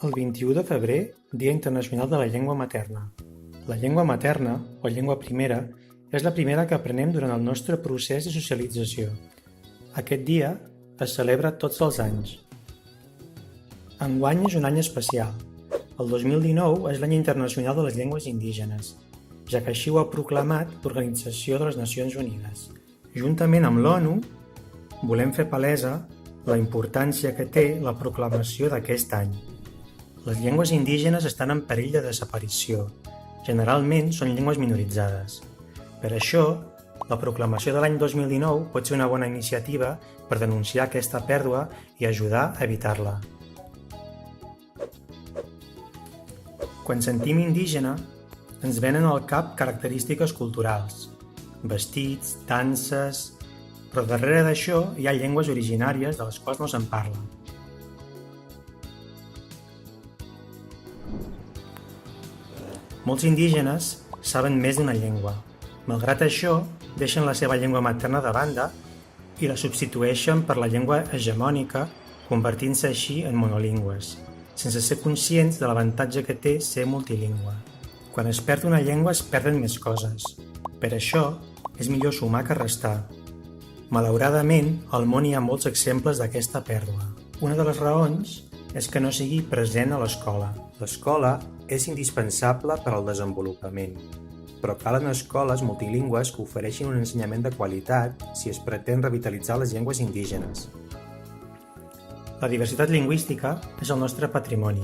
El 21 de febrer, Dia Internacional de la Llengua Materna. La llengua materna, o llengua primera, és la primera que aprenem durant el nostre procés de socialització. Aquest dia es celebra tots els anys. Enguany és un any especial. El 2019 és l'any internacional de les llengües indígenes, ja que així ho ha proclamat l'Organització de les Nacions Unides. Juntament amb l'ONU, volem fer palesa la importància que té la proclamació d'aquest any. Les llengües indígenes estan en perill de desaparició. Generalment són llengües minoritzades. Per això, la proclamació de l'any 2019 pot ser una bona iniciativa per denunciar aquesta pèrdua i ajudar a evitar-la. Quan sentim indígena, ens venen al cap característiques culturals, vestits, danses, però darrere d'això hi ha llengües originàries de les quals no se'n parla. Molts indígenes saben més d'una llengua. Malgrat això, deixen la seva llengua materna de banda i la substitueixen per la llengua hegemònica, convertint-se així en monolingües, sense ser conscients de l'avantatge que té ser multilingüe. Quan es perd una llengua es perden més coses. Per això, és millor sumar que restar. Malauradament, al món hi ha molts exemples d'aquesta pèrdua. Una de les raons és que no sigui present a l'escola. L'escola és indispensable per al desenvolupament, però calen escoles multilingües que ofereixin un ensenyament de qualitat si es pretén revitalitzar les llengües indígenes. La diversitat lingüística és el nostre patrimoni